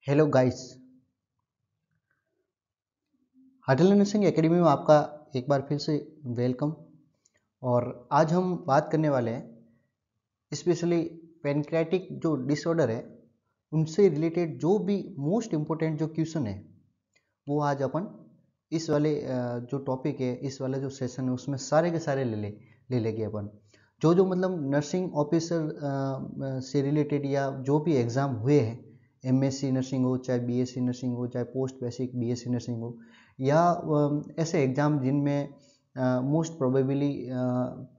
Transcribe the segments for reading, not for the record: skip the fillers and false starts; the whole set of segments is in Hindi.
Hello guys. Hotel nursing academy में आपका एक बार फिर से वेलकम। और आज हम बात करने वाले हैं स्पेशली पेनक्रियाटिक जो डिसऑर्डर है उनसे रिलेटेड जो भी मोस्ट इम्पोर्टेंट जो क्वेश्चन है वो आज अपन इस वाले जो टॉपिक है, इस वाला जो सेशन है उसमें सारे के सारे ले लेंगे अपन। जो जो मतलब नर्सिंग ऑफिसर से रिलेटेड या जो भी एग्ज़ाम हुए हैं, एमएससी नर्सिंग हो, चाहे बीएससी नर्सिंग हो, चाहे पोस्ट बेसिक बीएससी नर्सिंग हो, या ऐसे एग्ज़ाम जिनमें मोस्ट प्रोबेबली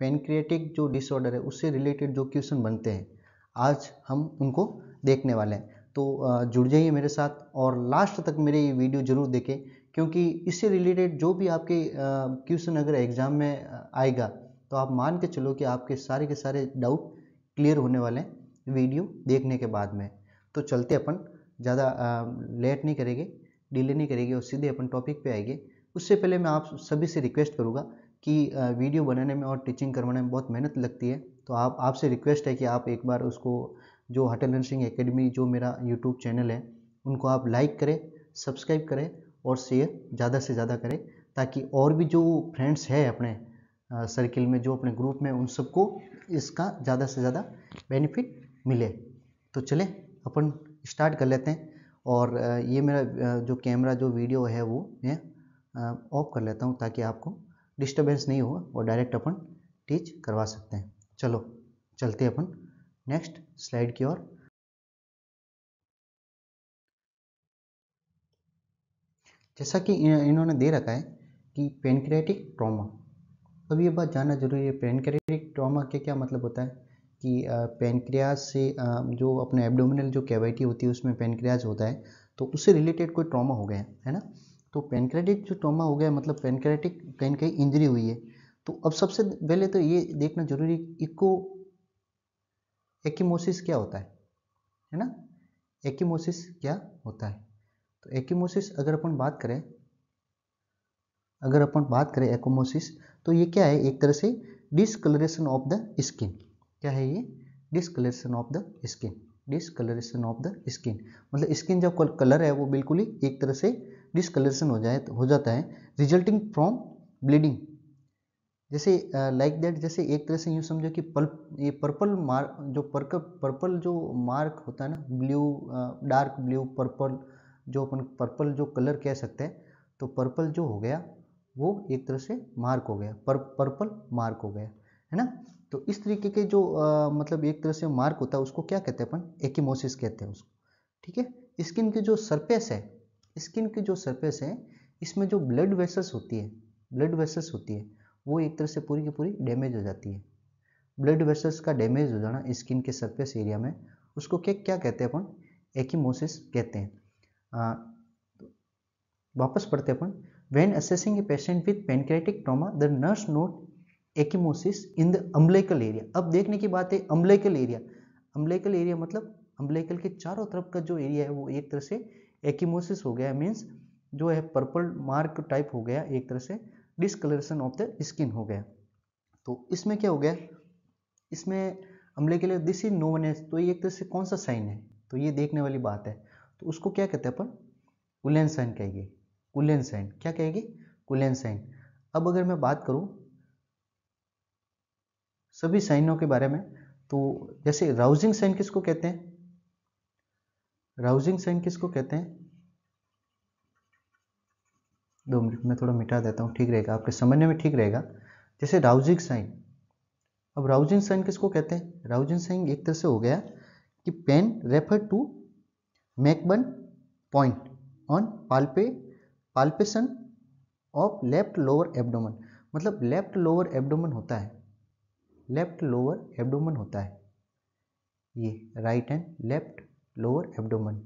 पेनक्रियाटिक जो डिसऑर्डर है उससे रिलेटेड जो क्वेश्चन बनते हैं, आज हम उनको देखने वाले हैं। तो जुड़ जाइए मेरे साथ और लास्ट तक मेरे ये वीडियो ज़रूर देखें, क्योंकि इससे रिलेटेड जो भी आपके क्वेश्चन अगर एग्ज़ाम में आएगा तो आप मान के चलो कि आपके सारे के सारे डाउट क्लियर होने वाले हैं वीडियो देखने के बाद में। तो चलते अपन ज़्यादा लेट नहीं करेंगे, डिले नहीं करेंगे और सीधे अपन टॉपिक पे आएंगे। उससे पहले मैं आप सभी से रिक्वेस्ट करूँगा कि वीडियो बनाने में और टीचिंग करवाने में बहुत मेहनत लगती है, तो आपसे रिक्वेस्ट है कि आप एक बार उसको जो होटल नर्सिंग एकेडमी जो मेरा यूट्यूब चैनल है उनको आप लाइक करें, सब्सक्राइब करें और शेयर ज़्यादा से ज़्यादा करें, ताकि और भी जो फ्रेंड्स हैं अपने सर्किल में, जो अपने ग्रुप में, उन सबको इसका ज़्यादा से ज़्यादा बेनिफिट मिले। तो चले अपन स्टार्ट कर लेते हैं। और ये मेरा जो कैमरा जो वीडियो है वो मैं ऑफ कर लेता हूँ ताकि आपको डिस्टरबेंस नहीं हो और डायरेक्ट अपन टीच करवा सकते हैं। चलो चलते हैं अपन नेक्स्ट स्लाइड की ओर। जैसा कि इन्होंने दे रखा है कि पेनक्रियाटिक ट्रॉमा। अब ये बात जानना जरूरी है, पेनक्रियाटिक ट्रॉमा के क्या मतलब होता है कि पेनक्रियाज से जो अपने एब्डोमिनल जो कैविटी होती है उसमें पेनक्रियाज होता है, तो उससे रिलेटेड कोई ट्रॉमा हो गया है ना। तो पेनक्रियाटिक जो ट्रॉमा हो गया मतलब पेनक्रियाटिक कहीं न कहीं इंजरी हुई है। तो अब सबसे पहले तो ये देखना जरूरी, इको एकिमोसिस क्या होता है ना। एकिमोसिस क्या होता है? तो एकिमोसिस अगर अपन बात करें एकोमोसिस, तो ये क्या है? एक तरह से डिसकलरेशन ऑफ द स्किन। क्या है ये? Discoloration of the skin. Discoloration of the skin मतलब स्किन जब कलर है वो बिल्कुल ही एक तरह से डिसकलरेशन हो जाता है, रिजल्टिंग फ्रॉम ब्लीडिंग। जैसे लाइक दैट, जैसे एक तरह से यूँ समझो कि ये पर्पल मार्क, जो पर्पल जो मार्क होता है ना, ब्लू, डार्क ब्लू पर्पल, जो अपन पर्पल जो कलर कह सकते हैं, तो पर्पल जो हो गया वो एक तरह से मार्क हो गया, पर्पल मार्क हो गया, है ना। तो इस तरीके के जो मतलब एक तरह से मार्क होता है उसको क्या कहते हैं? अपन एकिमोसिस कहते हैं उसको। ठीक है। स्किन की जो सरफेस है, स्किन की जो सरफेस है, इसमें जो ब्लड वेसल्स होती है, ब्लड वेसल्स होती है, वो एक तरह से पूरी की पूरी डैमेज हो जाती है। ब्लड वेसल्स का डैमेज हो जाना स्किन के सरफेस एरिया में, उसको क्या क्या कहते हैं? अपन एकिमोसिस कहते हैं। आ, वापस पढ़ते हैं अपन। When assessing a patient with pancreatic trauma the nurse note ecchymosis in the umbilical area. अब देखने की बात है अम्बिलिकल एरिया। अम्बिलिकल एरिया मतलब अम्बिलिकल के चारों तरफ का जो एरिया है वो एक तरह से एकिमोसिस हो गया, मीन्स जो है पर्पल मार्क टाइप हो गया, एक तरह से डिसकलरेशन ऑफ द स्किन हो गया। तो इसमें क्या हो गया? इसमें umbilical area this is known as, तो ये एक तरह से कौन सा साइन है? तो ये देखने वाली बात है। तो उसको क्या कहते हैं अपन? कुलेन साइन कहेंगे। कुलेन साइन क्या कहेंगे? कुलेन साइन। अब अगर मैं बात करूं सभी साइनों के बारे में, तो जैसे राउजिंग साइन किसको कहते हैं? राउजिंग साइन किसको कहते हैं? 2 मिनट में थोड़ा मिटा देता हूँ, ठीक रहेगा, आपके समझने में ठीक रहेगा। जैसे राउजिंग साइन, अब राउजिंग साइन किसको कहते हैं? राउजिंग साइन एक तरह से हो गया कि pain refer to McBurney point on palpation of left lower abdomen. मतलब लेफ्ट लोअर एब्डोमेन होता है, लेफ्ट लोअर एब्डोमेन होता है ये, right and left lower abdomen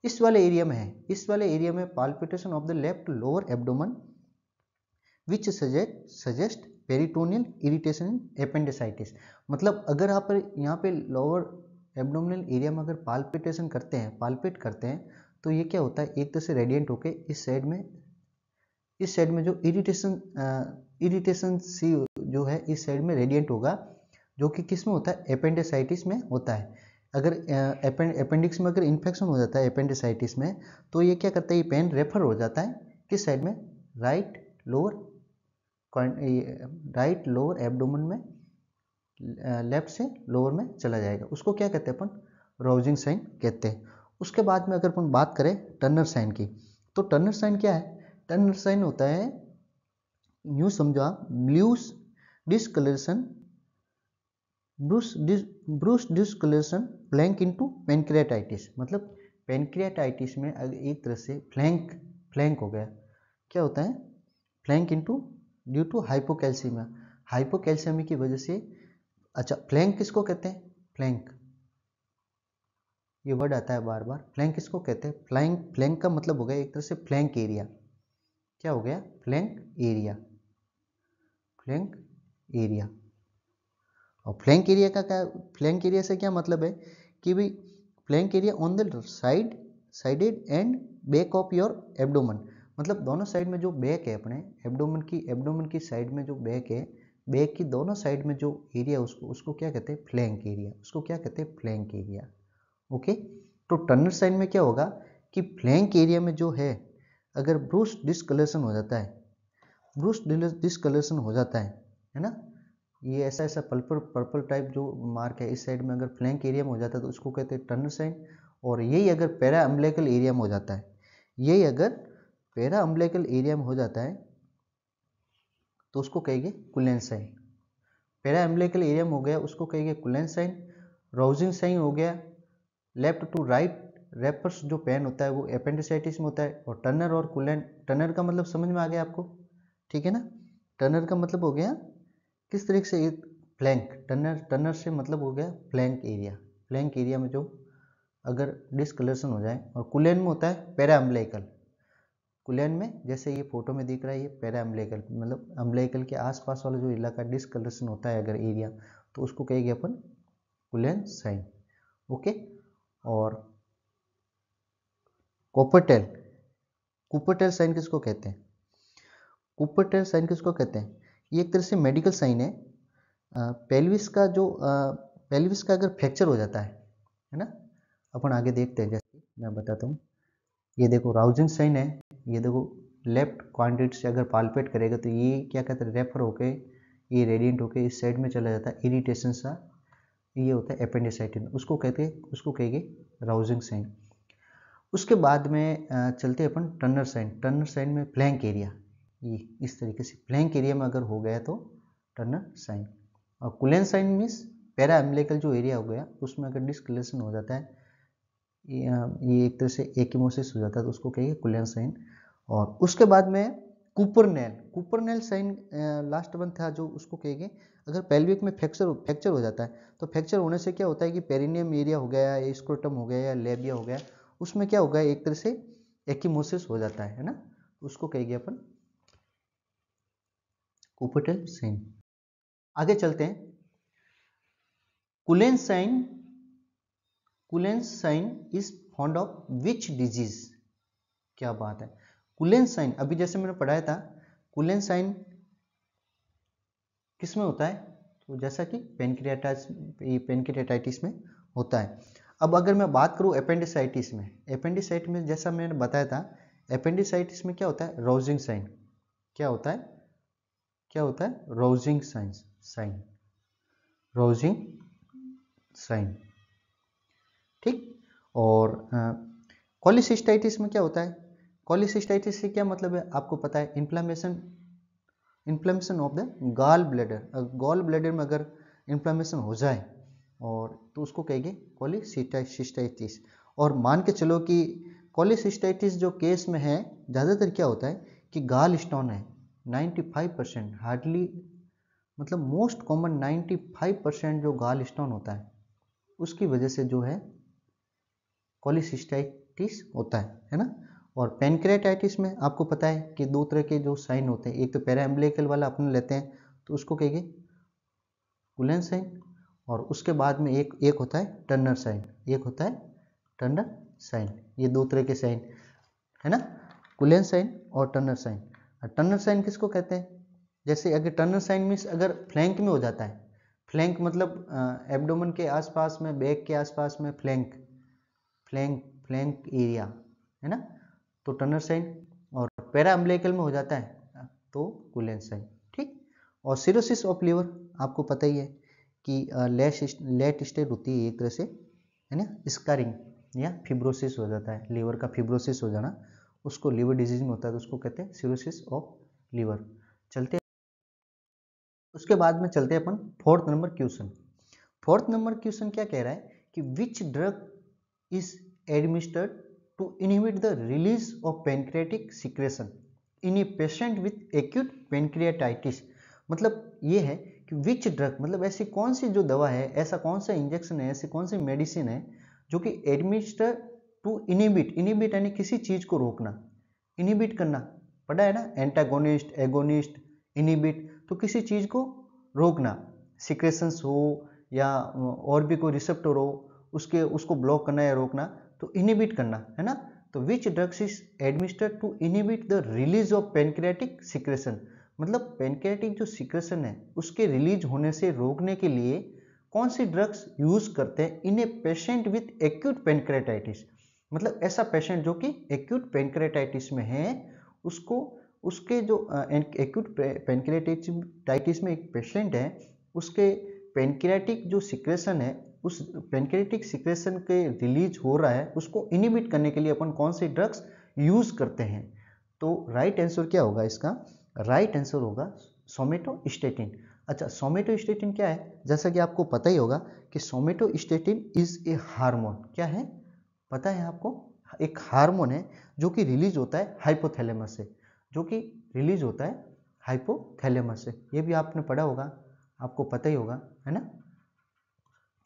इस वाले एरिया में है। इस वाले एरिया में palpitation of the left lower abdomen which suggest peritoneal irritation in appendicitis. मतलब अगर आप यहाँ पे लोअर एब्डोमिनल एरिया में अगर पाल्पिटेशन करते हैं, पाल्पेट करते हैं, तो ये क्या होता है? एक तरह से रेडिएंट होके इस साइड में जो इरिटेशन सी जो है इस साइड में रेडिएंट होगा, जो कि किस में होता है? एपेंडिसाइटिस में होता है। अगर अपेंडिक्स में अगर इन्फेक्शन हो जाता है अपेंडिसाइटिस में, तो ये क्या करता है, ये पेन रेफर हो जाता है किस साइड में, राइट लोअर एब्डोमेन में, लेफ्ट से लोअर में चला जाएगा। उसको क्या कहते हैं अपन, राउजिंग साइन कहते हैं। उसके बाद में अगर अपन बात करें टर्नर साइन की, तो टर्नर साइन क्या है, टर्नर साइन होता है, यूँ समझो आप, bluish discoloration bruise discoloration flank into pancreatitis. मतलब पेनक्रियाटाइटिस में अगर एक तरह से फ्लैंक हो गया, क्या होता है, flank into due to hypocalcaemia, hypocalcaemia की वजह से। अच्छा, फ्लैंक किसको कहते हैं, फ्लैंक, ये वर्ड आता है बार बार, फ्लैंक किसको कहते हैं, फ्लैंक का मतलब हो गया एक तरह से फ्लैंक एरिया। क्या हो गया, फ्लैंक एरिया, फ्लैंक एरिया। और फ्लैंक एरिया का क्या, फ्लैंक एरिया से क्या मतलब है कि भाई flank area on the sided and back of your abdomen. मतलब दोनों साइड में जो बैक है अपने एब्डोमन की साइड में जो बैक है, बैक की दोनों साइड में जो एरिया उसको क्या कहते हैं, फ्लैंक एरिया, उसको क्या कहते हैं, फ्लैंक एरिया। ओके, तो टर्नर साइन में क्या होगा कि फ्लैंक एरिया में जो है, अगर ब्रूस डिस्कलरेशन हो जाता है, ब्रूस डिस्कलरेशन हो जाता है ना, ये ऐसा ऐसा पर्पल टाइप जो मार्क है इस साइड में अगर फ्लैंक एरिया में हो जाता है तो उसको कहते हैं टर्नर साइन। और यही अगर पैरा अम्बिलिकल एरिया में हो जाता है, यही अगर पैरा अम्बिलिकल एरिया में हो जाता है तो उसको कहेंगे कुलेन साइन। पैरा अम्बिलिकल एरिया में हो गया उसको कहेंगे कुलेन साइन। राउजिंग साइन हो गया, लेफ्ट टू राइट रेपर्स जो पेन होता है वो एपेंडिसाइटिस में होता है। और टर्नर और कुलेन, टर्नर का मतलब समझ में आ गया आपको, ठीक है ना। टर्नर का मतलब हो गया किस तरीके से, एक फ्लैंक, टर्नर से मतलब हो गया फ्लैंक एरिया, फ्लैंक एरिया में जो अगर डिस्कलरेशन हो जाए। और कुलेन में होता है पैरा अम्बिलिकल, कुलेन में जैसे ये फोटो में दिख रहा है ये पैरा अम्बिलिकल, मतलब अम्बिलिकल के आसपास वाला जो इलाका डिस्कलरेशन होता है अगर एरिया, तो उसको कहेंगे अपन कुलेन साइन। ओके, और कोपर्टेल, कुपर्टेल साइन किसको कहते हैं, कुपर्टेल साइन किसको कहते हैं, ये एक तरह से मेडिकल साइन है। पेल्विस का जो पेल्विस का अगर फ्रैक्चर हो जाता है ना, अपन आगे देखते हैं, जैसे मैं बताता हूँ। ये देखो राउजिंग साइन है, ये देखो लेफ्ट क्वाड्रेंट से अगर पाल्पेट करेगा तो ये क्या कहते हैं, रेफर होके ये रेडिएंट होके इस साइड में चला जाता है, इरिटेशन सा, ये होता है एपेंडिसाइटिस, उसको कहेंगे राउजिंग साइन। उसके बाद में चलते हैं अपन टर्नर साइन। टर्नर साइन में फ्लैंक एरिया, ये इस तरीके से फ्लैंक एरिया में अगर हो गया तो टर्नर साइन। और कुलेन साइन मीन्स पैरा अम्बिलिकल जो एरिया हो गया उसमें अगर डिस्कलरेशन हो जाता है, ये एक तरह से एकिमोसिस हो जाता है तो उसको कहिए कुलेन साइन। और उसके बाद में कुपरनेल साइन लास्ट वन था जो उसको कहेंगे अगर पेल्विक में फ्रैक्चर हो जाता है, तो फ्रैक्चर होने से क्या होता है कि पेरिनियम एरिया हो गया या स्क्रोटम हो गया या लेबिया हो गया, उसमें क्या होगा एक तरह से एकिमोसिस हो जाता है ना, उसको कहेंगे अपन कुपर्टेल साइन। आगे चलते हैं, Cullen sign is found of which disease. क्या बात है, कुलेन साइन अभी जैसे मैंने पढ़ाया था, कुलेन साइन किस में होता है, तो जैसा कि पेनक्रियाटाइटिस में होता है। अब अगर मैं बात करूं एपेंडिसाइटिस में, एपेंडिसाइटिस में जैसा मैंने बताया था, एपेंडिसाइटिस में क्या होता है, राउजिंग साइन। क्या होता है राउजिंग साइन, राउजिंग साइन, ठीक। और कॉलिसिस्टाइटिस में क्या होता है, कॉलिसिस्टाइटिस से क्या मतलब है आपको पता है, inflammation of the gall bladder. Gall bladder में अगर इन्फ्लेमेशन हो जाए और तो उसको कहेंगे कॉलिसिस्टाइटिस। और मान के चलो कि कॉलिसिस्टाइटिस जो केस में है ज़्यादातर क्या होता है कि गाल स्टोन है, 95% हार्डली, मतलब मोस्ट कॉमन 95% जो गाल स्टोन होता है उसकी वजह से जो है कॉलिसिस्टाइटिस होता है ना। और पेनक्रियाटाइटिस में आपको पता है कि दो तरह के जो साइन होते हैं, एक तो पैरा अम्बिलिकल वाला अपन लेते हैं तो उसको कहेंगे कुलेन साइन, और उसके बाद में एक होता है टर्नर साइन, एक होता है टर्नर साइन। ये दो तरह के साइन है ना, कुलेन साइन और टर्नर साइन। टर्नर साइन किसको कहते हैं, जैसे अगर टर्नर साइन मीन्स अगर फ्लैंक में हो जाता है, फ्लैंक मतलब एब्डोमेन के आसपास में, बैक के आसपास में फ्लैंक, फ्लैंक एरिया है ना, तो टर्नर साइन। और पैरा अम्बिलिकल में हो जाता है तो कुलेन साइन, ठीक। और सिरोसिस ऑफ लीवर आपको पता ही है कि लेट स्टेट होती है एक तरह से, है ना, स्कारिंग या फिब्रोसिस हो जाता है, लीवर का फिब्रोसिस हो जाना, उसको लीवर डिजीज में होता है, तो उसको कहते हैं सिरोसिस ऑफ लीवर। चलते उसके बाद में चलते हैं अपन fourth number question. Fourth number question क्या कह रहा है कि which drug is administered to inhibit the release of pancreatic secretion in a patient with acute pancreatitis. मतलब ये है कि विच ड्रग मतलब ऐसी कौन सी जो दवा है, ऐसा कौन सा इंजेक्शन है, ऐसी कौन सी मेडिसिन है जो कि एडमिनिस्टर टू इनहिबिट, इनहिबिट यानी किसी चीज को रोकना, इनहिबिट करना, पढ़ा है ना, एंटागोनिस्ट, एगोनिस्ट, इनहिबिट, तो किसी चीज को रोकना, सिक्रेशंस हो या और भी कोई रिसेप्टर हो, उसको ब्लॉक करना या रोकना, तो इनहिबिट करना, है ना। तो which drugs is administered to inhibit the release of pancreatic secretion, मतलब पैनक्रियाटिक जो सिक्रेशन है उसके रिलीज होने से रोकने के लिए कौन सी ड्रग्स यूज करते हैं in a patient with acute pancreatitis. मतलब ऐसा पेशेंट जो कि एक्यूट पैनक्रियाटाइटिस में है, उसको उसके जो एक्यूट पैनक्रियाटाइटिस में एक पेशेंट है, उसके पैनक्रियाटिक जो सिक्रेशन है, उस पैनक्रियाटिक सिक्रेशन के रिलीज हो रहा है, उसको इनहिबिट करने के लिए अपन कौन सी ड्रग्स यूज करते हैं। तो राइट आंसर क्या होगा इसका, राइट आंसर होगा सोमेटोस्टेटिन। अच्छा, सोमेटोस्टेटिन क्या है, जैसा कि आपको पता ही होगा कि सोमेटोस्टेटिन इज ए हार्मोन, क्या है पता है आपको, एक हार्मोन है जो कि रिलीज होता है हाइपोथैलेमस से, जो कि रिलीज होता है हाइपोथैलेमस से, ये भी आपने पढ़ा होगा, आपको पता ही होगा, है ना।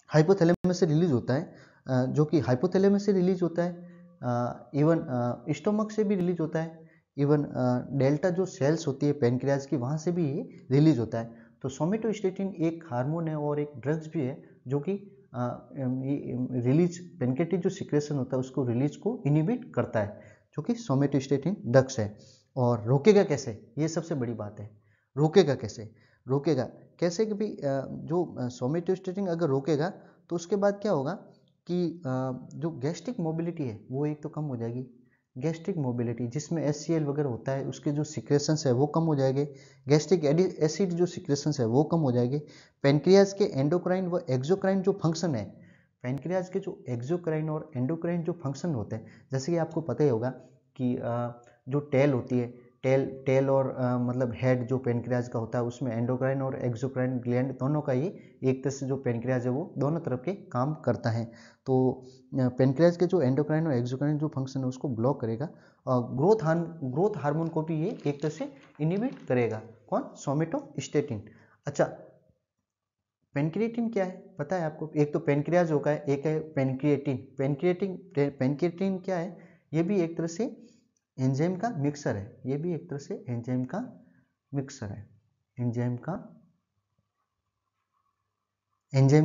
हाइपोथैलेमस से रिलीज होता है, जो कि हाइपोथैलेमस से रिलीज होता है, इवन स्टोमक से भी रिलीज होता है, इवन डेल्टा जो सेल्स होती है पेनक्रियाज की, वहाँ से भी ये रिलीज होता है। तो सोमेटोस्टेटिन एक हार्मोन है और एक ड्रग्स भी है जो कि रिलीज, पेनक्रियाटिक जो सिक्रेशन होता है उसको रिलीज को इनहिबिट करता है, जो कि सोमेटोस्टेटिन ड्रग्स है। और रोकेगा कैसे, ये सबसे बड़ी बात है, रोकेगा कैसे, रोकेगा कैसे कि भाई जो सोमेटोस्टेटिन अगर रोकेगा तो उसके बाद क्या होगा कि जो गैस्ट्रिक मोबिलिटी है वो एक तो कम हो जाएगी, गैस्ट्रिक मोबिलिटी जिसमें HCl वगैरह होता है उसके जो सिक्रेशंस है वो कम हो जाएंगे, गैस्ट्रिक एसिड जो सिक्रेशंस है वो कम हो जाएंगे, पेनक्रियाज के एंडोक्राइन व एक्सोक्राइन जो फंक्शन है, पेनक्रियाज के जो एक्सोक्राइन और एंडोक्राइन जो फंक्शन होते हैं, जैसे कि आपको पता ही होगा कि जो टेल होती है, टेल और मतलब हेड जो पेनक्रियाज का होता है उसमें एंडोक्राइन और एक्सोक्राइन ग्लैंड दोनों का ही एक तरह से जो पेनक्रियाज है वो दोनों तरफ के काम करता है। तो पेनक्रियाज के जो एंडोक्राइन और एक्सोक्राइन जो फंक्शन है उसको ब्लॉक करेगा, और ग्रोथ हार्मोन को भी ये एक तरह से इनहिबिट करेगा, कौन, सोमेटोस्टेटिन। अच्छा, पेनक्रिएटिन क्या है पता है आपको, एक तो पेनक्रियाज होगा, एक है पेनक्रिएटिन। पेनक्रिएटिन क्या है, ये भी एक तरह से एंजाइम का मिक्सर है, ये भी एक तरह से एंजाइम का मिक्सर है, एंजाइम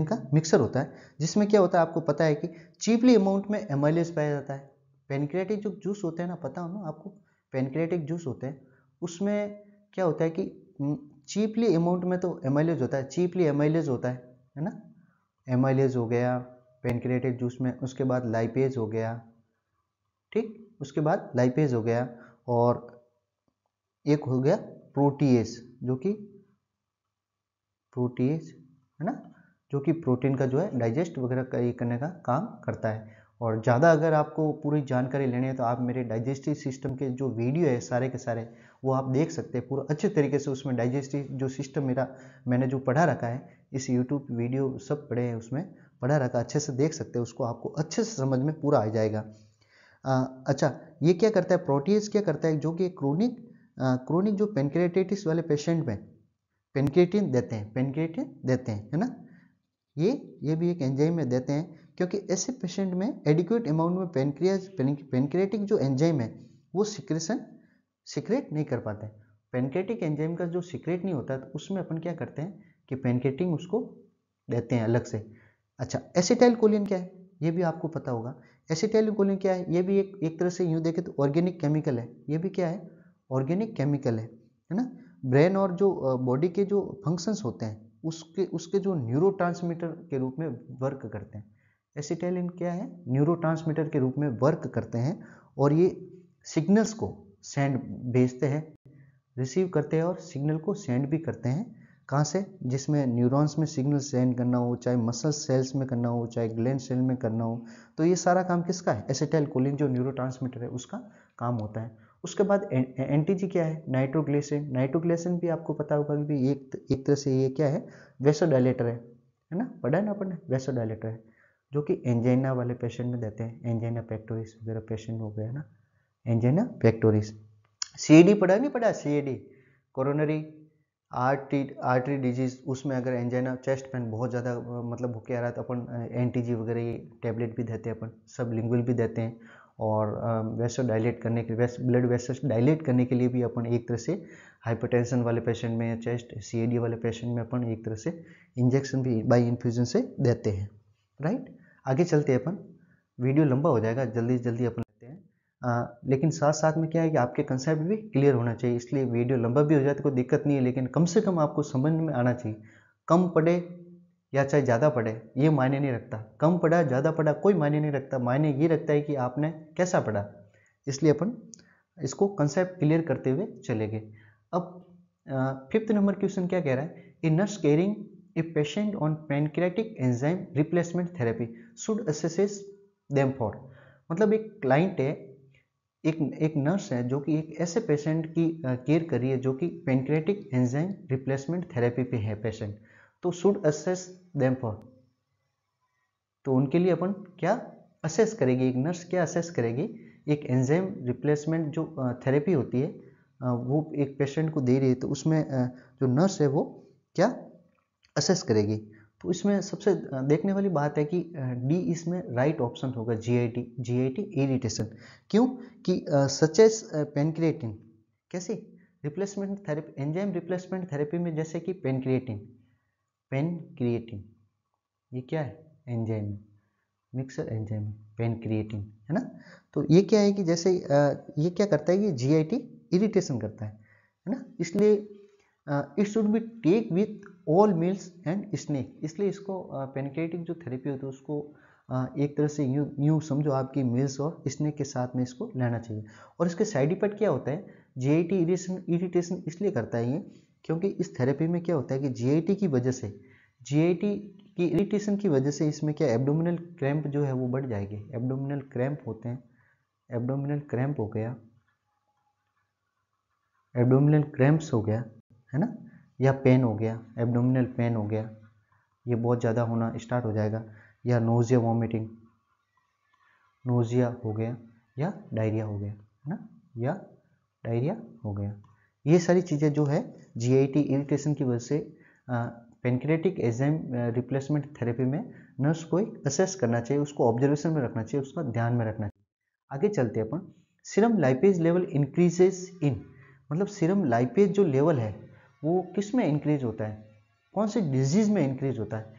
का मिक्सर होता है, जिसमें क्या होता है आपको पता है कि चीपली अमाउंट में एमाइलेज पाया जाता है। पेनक्रियाटिक जो जूस होते हैं ना, पता हो ना आपको, पेनक्रियाटिक जूस होते हैं उसमें क्या होता है कि चीपली अमाउंट में तो एमाइलेज होता है, चीपली एमाइलेज होता है ना, एमाइलेज हो गया पेनक्रियाटिक जूस में, उसके बाद लाइपेज हो गया, ठीक, उसके बाद लाइपेज हो गया, और एक हो गया प्रोटीएज, जो कि प्रोटीएज है ना, जो कि प्रोटीन का जो है डाइजेस्ट वगैरह करने का काम करता है। और ज़्यादा अगर आपको पूरी जानकारी लेनी है तो आप मेरे डाइजेस्टिव सिस्टम के जो वीडियो है सारे के सारे वो आप देख सकते हैं पूरा अच्छे तरीके से, उसमें डाइजेस्टिव जो सिस्टम मैंने जो पढ़ा रखा है, इस यूट्यूब वीडियो सब पढ़े हैं, उसमें पढ़ा रखा, अच्छे से देख सकते हैं उसको, आपको अच्छे से समझ में पूरा आ जाएगा। अच्छा, ये क्या करता है, प्रोटीएज क्या करता है, जो कि क्रोनिक जो पेनक्रियाटाइटिस वाले पेशेंट में पेनक्रिएटिन देते हैं, है ना, ये भी एक एंजाइम में देते हैं, क्योंकि ऐसे पेशेंट में एडिक्वेट अमाउंट में पेनक्रियाटिक जो एंजाइम है वो सिक्रेट नहीं कर पाते। पेनक्रियाटिक एंजाइम का जो सिक्रेट नहीं होता तो उसमें अपन क्या करते हैं कि पेनक्रिएटिन उसको देते हैं अलग से। अच्छा, एसिटाइल कोलिन क्या है, ये भी आपको पता होगा, एसिटाइल कोलिन क्या है, ये भी एक तरह से यूँ देखें तो ऑर्गेनिक केमिकल है, ये भी क्या है, ऑर्गेनिक केमिकल है ना। ब्रेन और जो बॉडी के जो फंक्शंस होते हैं उसके उसके जो न्यूरोट्रांसमीटर के रूप में वर्क करते हैं। एसिटाइलिन क्या है, न्यूरोट्रांसमीटर के रूप में वर्क करते हैं और ये सिग्नल्स को सेंड भेजते हैं, रिसीव करते हैं और सिग्नल को सेंड भी करते हैं। कहाँ से, जिसमें न्यूरॉन्स में सिग्नल सेंड करना हो, चाहे मसल सेल्स में करना हो, चाहे ग्लैंड सेल में करना हो, तो ये सारा काम किसका है, एसिटाइलकोलिन जो न्यूरोट्रांसमीटर है उसका काम होता है। उसके बाद एनटीजी क्या है, नाइट्रोग्लिसरीन। नाइट्रोग्लिसरीन भी आपको पता होगा कि एक तरह से ये क्या है, वेसोडाइलेटर है ना, पढ़ा है ना आपने, वेसोडाइलेटर है, जो कि एंजाइना वाले पेशेंट में देते हैं, एंजाइना पेक्टोरिस वगैरह पेशेंट हो गया ना, एंजाइना पेक्टोरिस। सीएडी पढ़ा नहीं पढ़ा, सीएडी कोरोनरी आर्टरी डिजीज, उसमें अगर एंजाइना चेस्ट पेन बहुत ज़्यादा मतलब होके आ रहा है तो अपन एनटीजी वगैरह ये टैबलेट भी देते हैं, अपन सब लिंगुअल भी देते हैं। और वेसो डायलेट करने के लिए, ब्लड वेसल्स डायलेट करने के लिए भी अपन एक तरह से हाइपरटेंशन वाले पेशेंट में या चेस्ट सीएडी वाले पेशेंट में अपन एक तरह से इंजेक्शन भी बाई इन्फ्यूजन से देते हैं, राइट। आगे चलते हैं अपन, वीडियो लंबा हो जाएगा, जल्दी जल्दी अपन लेते हैं। लेकिन साथ साथ में क्या है कि आपके कंसेप्ट भी क्लियर होना चाहिए, इसलिए वीडियो लंबा भी हो जाए तो कोई दिक्कत नहीं है, लेकिन कम से कम आपको समझ में आना चाहिए। कम पढ़े या चाहे ज़्यादा पढ़े ये मायने नहीं रखता, कम पढ़ा ज़्यादा पढ़ा कोई मायने नहीं रखता, मायने ये रखता है कि आपने कैसा पढ़ा। इसलिए अपन इसको कंसेप्ट क्लियर करते हुए चलेंगे। अब 5th नंबर क्वेश्चन क्या कह रहा है, a nurse caring a patient on pancreatic enzyme replacement therapy should assess them for. मतलब एक क्लाइंट है, एक नर्स है जो कि एक ऐसे पेशेंट की केयर कर रही है जो कि पैनक्रियाटिक एंजाइम रिप्लेसमेंट थेरेपी पे है पेशेंट, तो शुड असेस देम फॉर, तो उनके लिए अपन क्या असेस करेगी, एक नर्स क्या असेस करेगी, एक एंजाइम रिप्लेसमेंट जो थेरेपी होती है वो एक पेशेंट को दे रही है, तो उसमें जो नर्स है वो क्या असेस करेगी। तो इसमें सबसे देखने वाली बात है कि डी इसमें राइट ऑप्शन होगा, जीआईटी इरिटेशन। क्यों कि सच एज पेनक्रिएटिन, कैसी replacement therapy, enzyme replacement therapy में, जैसे कि पेनक्रिएटिन ये क्या है, एंजाइम मिक्सर एंजाइम पेनक्रिएटिन है ना। तो ये क्या है कि जैसे ये क्या करता है कि जीआईटी इरिटेशन करता है ना, इसलिए it should be take with all meals and snack, इसलिए इसको पेनक्रिएटिक जो थेरेपी होती है उसको एक तरह से यूँ समझो आपकी मील्स और स्नैक के साथ में इसको लेना चाहिए। और इसके साइड इफेक्ट क्या होता है, जीआईटी इरिटेशन इसलिए करता है ये क्योंकि इस थेरेपी में क्या होता है कि जीआईटी की वजह से, जीआईटी की इरिटेशन की वजह से इसमें क्या एब्डोमिनल क्रैम्प जो है वो बढ़ जाएगी, एब्डोमिनल क्रैम्प होते हैं, एब्डोमिनल क्रैम्प हो गया, एब्डोमिनल क्रैम्प्स हो गया है ना, या पेन हो गया, एब्डोमिनल पेन हो गया, ये बहुत ज़्यादा होना स्टार्ट हो जाएगा, या नोजिया वॉमिटिंग, नोजिया हो गया, या डायरिया हो गया है ना, या डायरिया हो गया। ये सारी चीज़ें जो है जीआईटी इरिटेशन की वजह से पेनक्रियाटिक एंजाइम रिप्लेसमेंट थेरेपी में नर्स को असेस करना चाहिए, उसको ऑब्जर्वेशन में रखना चाहिए, उसका ध्यान में रखना चाहिए। आगे चलते हैं अपन, serum lipase level increases in, मतलब सीरम लाइपेज जो लेवल है वो किस में इंक्रीज होता है, कौन सी डिजीज में इंक्रीज होता है,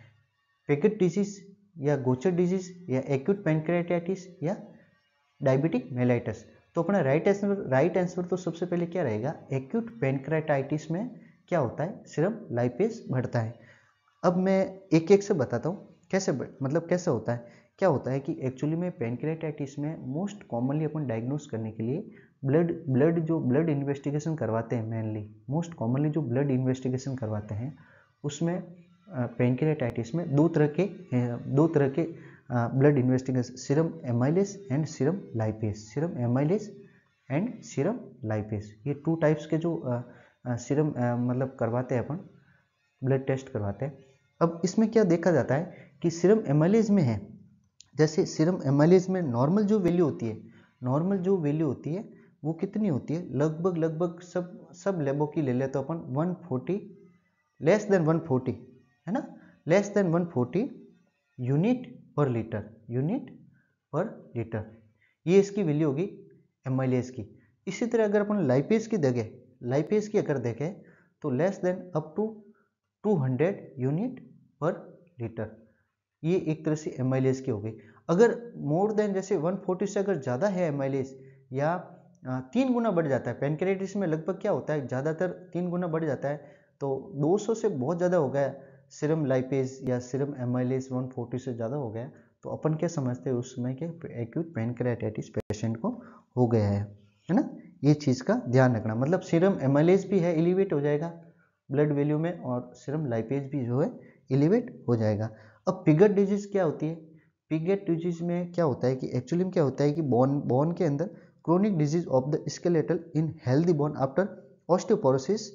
पैकेट डिजीज या गोचर डिजीज या एक्यूट पैनक्रियाटाइटिस या डायबिटिक मेलाइटिस। तो अपना राइट आंसर तो सबसे पहले क्या रहेगा, एक्यूट पैनक्रियाटाइटिस में क्या होता है, सीरम लाइपेज बढ़ता है। अब मैं एक एक से बताता हूँ कैसे मतलब कैसे होता है। क्या होता है कि एक्चुअली में पैनक्रियाटाइटिस में मोस्ट कॉमनली अपन डायग्नोस करने के लिए ब्लड इन्वेस्टिगेशन करवाते हैं, मेनली मोस्ट कॉमनली जो ब्लड इन्वेस्टिगेशन करवाते हैं उसमें पैनक्रियाटाइटिस में दो तरह के blood investigation, serum amylase and serum lipase, serum amylase and serum lipase, ये 2 टाइप्स के जो सीरम मतलब करवाते हैं अपन, ब्लड टेस्ट करवाते हैं। अब इसमें क्या देखा जाता है कि सीरम एमाइलेज में है, जैसे सीरम एमाइलेज में नॉर्मल जो वैल्यू होती है वो कितनी होती है, लगभग सब लेबों की ले ले तो अपन 140 लेस देन 140 है ना, less than 140 unit per litre, ये इसकी वैल्यू होगी एमाइलेज की। इसी तरह अगर अपन लाइपेज की अगर देखें तो less than up to 200 unit per litre, ये एक तरह से एमाइलेज की हो गई। अगर मोर देन जैसे 140 से अगर ज़्यादा है एमाइलेज या 3 गुना बढ़ जाता है, पैनक्रियाटाइटिस में लगभग क्या होता है ज़्यादातर 3 गुना बढ़ जाता है, तो 200 से बहुत ज़्यादा हो गया सीरम लाइपेज या सीरम एमाइलेज 140 से ज़्यादा हो गया तो अपन क्या समझते हैं उस समय के एक्यूट पैनक्रियाटाइटिस पेशेंट को हो गया है ना। ये चीज़ का ध्यान रखना, मतलब सीरम एमाइलेज भी है एलिवेट हो जाएगा ब्लड वैल्यू में और सीरम लाइपेज भी जो है एलिवेट हो जाएगा। अब पिगेट डिजीज क्या होती है? पिगेट डिजीज में क्या होता है कि एक्चुअली में क्या होता है कि बोन के अंदर chronic disease of the skeletal in healthy bone after osteoporosis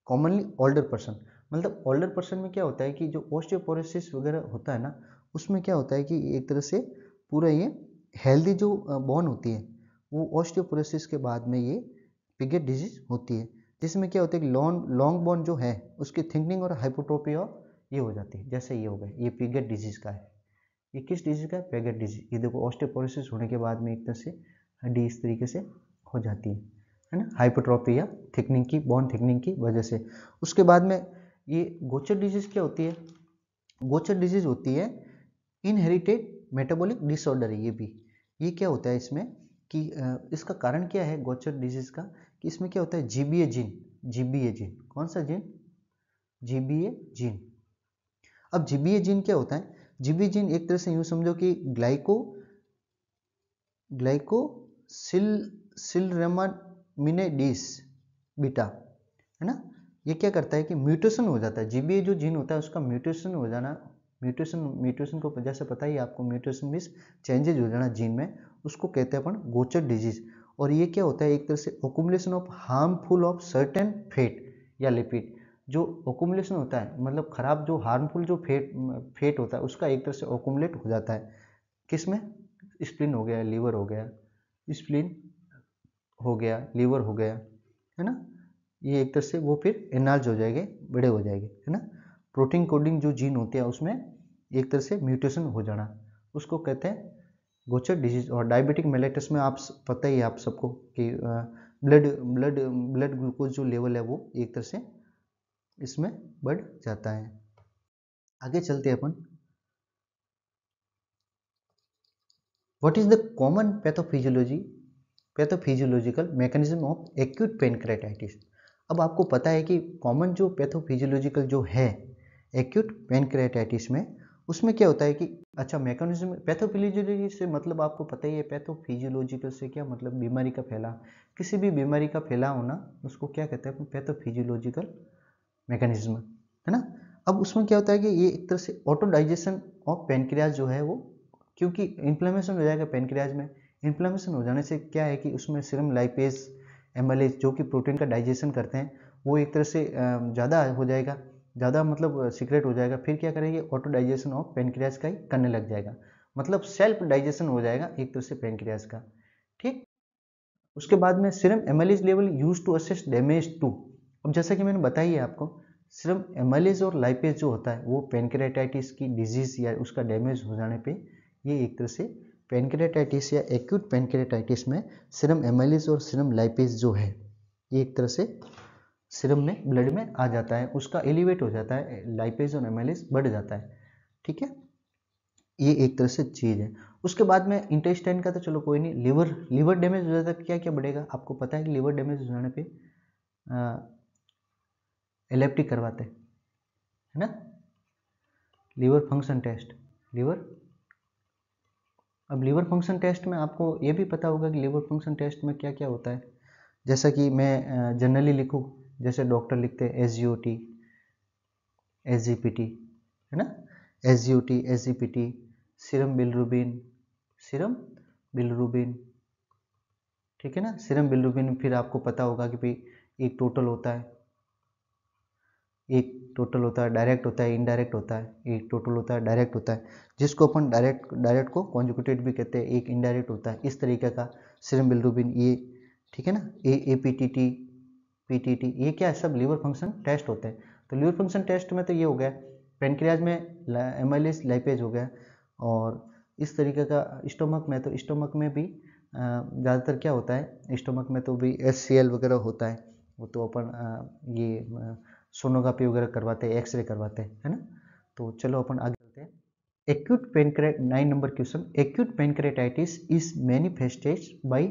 commonly older person. मतलब ओल्डर पर्सन में क्या होता है कि जो ऑस्टियोपोरोसिस वगैरह होता है ना उसमें क्या होता है कि एक तरह से पूरा ये हेल्दी जो बोन होती है वो ऑस्टियोपोरोसिस के बाद में ये पिगेट डिजीज होती है, जिसमें क्या होता है कि लॉन्ग बोन जो है उसकी थिकनिंग और हाइपोट्रोफी और ये हो जाती है। जैसे ये हो गया, ये पिगेट डिजीज का है। ये किस डिजीज का है? Piaget disease. ये देखो ऑस्टियोपोरोसिस होने के बाद में एक तरह से हड्डी इस तरीके से हो जाती है ना, हाइपोट्रोफी या थिकनिंग की, बोन थिकनिंग की वजह से। उसके बाद में ये गोचर डिजीज क्या होती है? गोचर डिजीज होती है इनहेरिटेड मेटाबॉलिक डिसऑर्डर है। ये क्या होता है इसमें कि इसका कारण क्या है गोचर डिजीज का, कि इसमें क्या होता है जीबीए जीन। कौन सा जीन? GBA gene. अब जीबीए जीन क्या होता है? जीबीए जीन एक तरह से यूं समझो कि ग्लाइकोसिलरेमामिनेडिस बीटा है ना। ये क्या करता है कि म्यूटेशन हो जाता है। जीबीए जो जीन होता है उसका म्यूटेशन हो जाना, म्यूटेशन को जैसे पता ही आपको, म्यूटेशन मीन्स चेंजेज हो जाना जीन में, उसको कहते हैं अपन गोचर डिजीज। और ये क्या होता है एक तरह से accumulation of harmful of certain fat या लिपिड। जो ओकुमुलेशन होता है मतलब खराब जो हार्मफुल जो फैट होता है उसका एक तरह से ओकुमुलेट हो जाता है किसमें? स्प्लीन हो गया, लीवर हो गया, स्प्लीन हो गया, लीवर हो गया है ना। ये एक तरह से वो फिर एनार्ज हो जाएंगे, बड़े हो जाएंगे है ना। प्रोटीन कोडिंग जो जीन होते हैं उसमें एक तरह से म्यूटेशन हो जाना, उसको कहते हैं गोचर डिजीज। और डायबिटिक मेलेटस में आप पता ही है आप सबको कि ब्लड ग्लूकोज जो लेवल है वो एक तरह से इसमें बढ़ जाता है। आगे चलते हैं अपन। What is the common pathophysiological mechanism of acute pancreatitis. अब आपको पता है कि कॉमन जो पैथोफिजियोलॉजिकल जो है एक्यूट पैनक्रेटाइटिस में, उसमें क्या होता है कि अच्छा मैकेनिज्म पैथोफिजियोलॉजी से मतलब आपको पता ही है, पैथोफिजियोलॉजिकल से क्या मतलब बीमारी का फैलाव, किसी भी बीमारी का फैलाव होना उसको क्या कहते हैं पैथोफिजियोलॉजिकल मैकेनिज्म है ना। अब उसमें क्या होता है कि ये एक तरह से ऑटो डाइजेशन ऑफ पैनक्रियाज जो है वो, क्योंकि इन्फ्लेमेशन हो जाएगा पैनक्रियाज में, इन्फ्लेमेशन हो जाने से क्या है कि उसमें सीरम लाइपेज एमाइलेज जो कि प्रोटीन का डाइजेशन करते हैं वो एक तरह से ज़्यादा हो जाएगा, ज़्यादा मतलब सीक्रेट हो जाएगा। फिर क्या करेंगे ऑटो डाइजेशन ऑफ पैनक्रियाज का ही करने लग जाएगा, मतलब सेल्फ डाइजेशन हो जाएगा एक तरह से पैनक्रियाज का। ठीक, उसके बाद में serum amylase level use to assess damage to. अब जैसा कि मैंने बताई है आपको, सीरम एमाइलेज और लाइपेज जो होता है वो पैनक्रेटाइटिस की डिजीज या उसका डैमेज हो जाने पे ये एक तरह से पैनक्रेटाइटिस या एक्यूट पैनक्रेटाइटिस में सीरम एमाइलेज और सीरम लाइपेज जो है ये एक तरह से सीरम में ब्लड में आ जाता है, उसका एलिवेट हो जाता है, लाइपेज और एमाइलेज बढ़ जाता है। ठीक है, ये एक तरह से चीज़ है। उसके बाद में इंटेस्टाइन का तो चलो कोई नहीं, लिवर डैमेज हो जाता है, क्या क्या बढ़ेगा आपको पता है कि लिवर डैमेज हो जाने पे एलएफटी करवाते हैं है ना, लीवर फंक्शन टेस्ट। अब लीवर फंक्शन टेस्ट में आपको ये भी पता होगा कि लीवर फंक्शन टेस्ट में क्या क्या होता है। जैसा कि मैं जनरली लिखूँ, जैसे डॉक्टर लिखते हैं SGOT SGPT है ना, SGOT SGPT, सीरम बिलिरुबिन, ठीक है ना, सीरम बिलिरुबिन। फिर आपको पता होगा कि भाई एक टोटल होता है डायरेक्ट होता है इनडायरेक्ट होता है, एक टोटल होता है डायरेक्ट होता है, जिसको अपन डायरेक्ट को कॉन्जुगेटेड भी कहते हैं, एक इनडायरेक्ट होता है, इस तरीके का सीरम बिलिरुबिन ये, ठीक है ना। APTT PTT ये क्या है, सब लीवर फंक्शन टेस्ट होते हैं। तो लीवर फंक्शन टेस्ट में तो ये हो गया, पेनक्रियाज में एमाइलेज लाइपेज हो गया, और इस तरीके का स्टोमक में, तो स्टोमक में भी ज़्यादातर क्या होता है, स्टोमक में तो भी HCl वगैरह होता है, वो तो अपन ये सोनोग्राफी वगैरह करवाते हैं, एक्सरे करवाते हैं है ना। तो चलो अपन आगे चलते हैं। Acute pancreat 9 number question, acute pancreatitis is manifested by